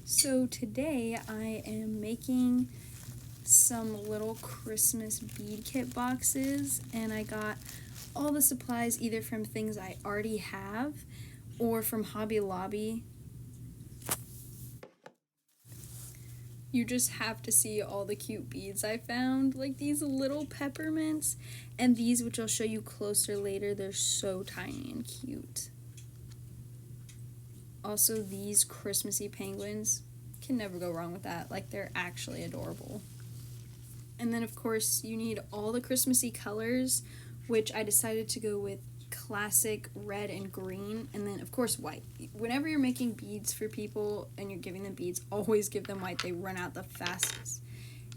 So today I am making some little Christmas bead kit boxes, and I got all the supplies either from things I already have or from Hobby Lobby. You just have to see all the cute beads I found, like these little peppermints, and these, which I'll show you closer later, they're so tiny and cute. Also, these Christmassy penguins, can never go wrong with that. Like, they're actually adorable. And then, of course, you need all the Christmassy colors, which I decided to go with classic red and green, and then, of course, white. Whenever you're making beads for people and you're giving them beads, always give them white. They run out the fastest.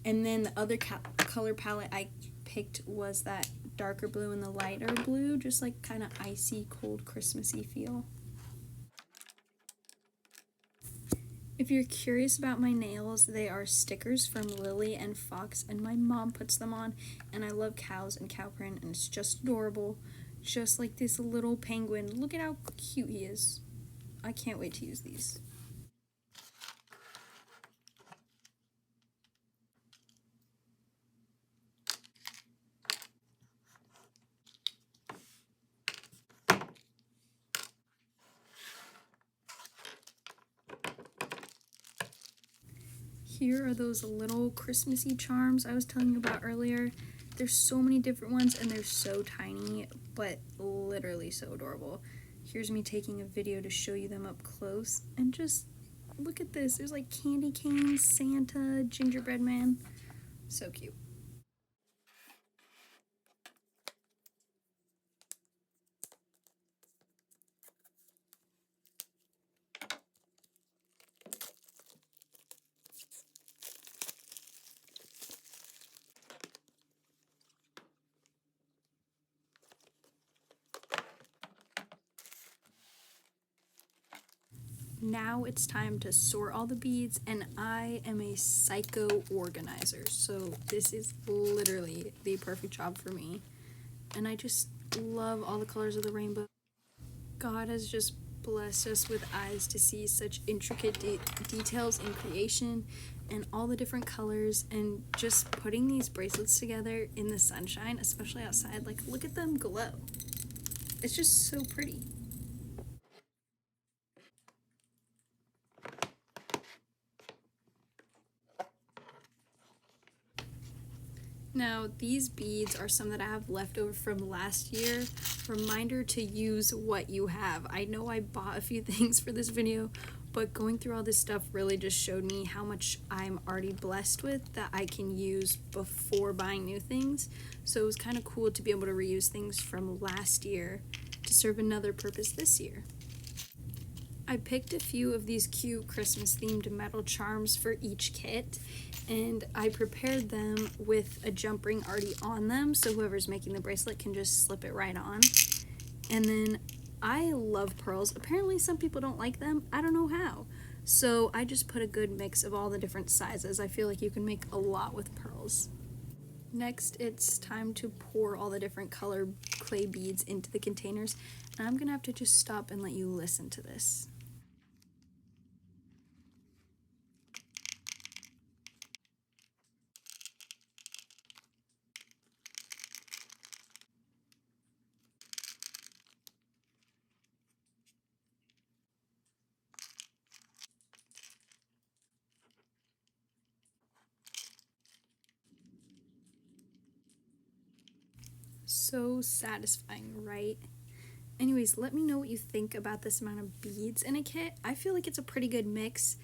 And then the other color palette I picked was that darker blue and the lighter blue, just like kind of icy, cold, Christmassy feel. If you're curious about my nails, they are stickers from Lily and Fox, and my mom puts them on, and I love cows and cow print, and it's just adorable, just like this little penguin. Look at how cute he is. I can't wait to use these. Here are those little Christmassy charms I was telling you about earlier. There's so many different ones, and they're so tiny, but literally so adorable. Here's me taking a video to show you them up close, and just look at this. There's like candy canes, Santa, gingerbread man. So cute. Now it's time to sort all the beads, and I am a psycho organizer, so this is literally the perfect job for me. And I just love all the colors of the rainbow. God has just blessed us with eyes to see such intricate details in creation and all the different colors, and just putting these bracelets together in the sunshine, especially outside, like look at them glow. It's just so pretty. Now, these beads are some that I have left over from last year. Reminder to use what you have. I know I bought a few things for this video, but going through all this stuff really just showed me how much I'm already blessed with that I can use before buying new things. So it was kind of cool to be able to reuse things from last year to serve another purpose this year. I picked a few of these cute Christmas themed metal charms for each kit, and I prepared them with a jump ring already on them, so whoever's making the bracelet can just slip it right on. And then I love pearls. Apparently some people don't like them. I don't know how. So I just put a good mix of all the different sizes. I feel like you can make a lot with pearls. Next, it's time to pour all the different color clay beads into the containers, and I'm gonna have to just stop and let you listen to this. So satisfying, right? Anyways, let me know what you think about this amount of beads in a kit. I feel like it's a pretty good mix.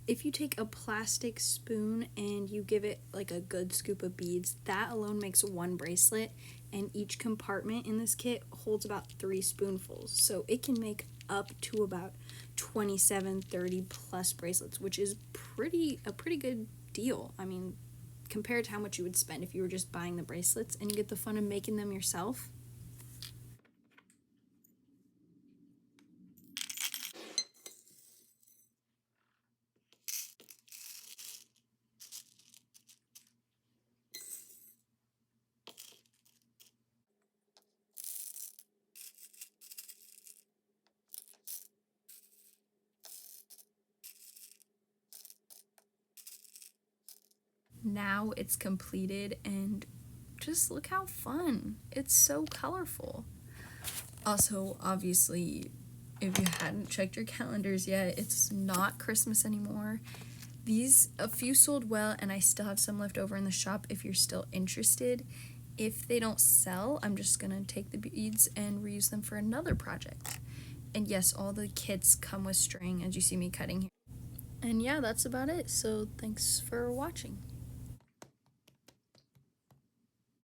If you take a plastic spoon and you give it like a good scoop of beads, that alone makes one bracelet, and each compartment in this kit holds about 3 spoonfuls. So it can make up to about 27, 30 plus bracelets, which is a pretty good deal. I mean, compared to how much you would spend if you were just buying the bracelets, and you get the fun of making them yourself. now it's completed, and just look how fun. It's so colorful. Also, obviously, if you hadn't checked your calendars yet, it's not Christmas anymore. A few sold well, and I still have some left over in the shop if you're still interested. If they don't sell, I'm just gonna take the beads and reuse them for another project. And yes, all the kits come with string, as you see me cutting here. And yeah, that's about it. So thanks for watching.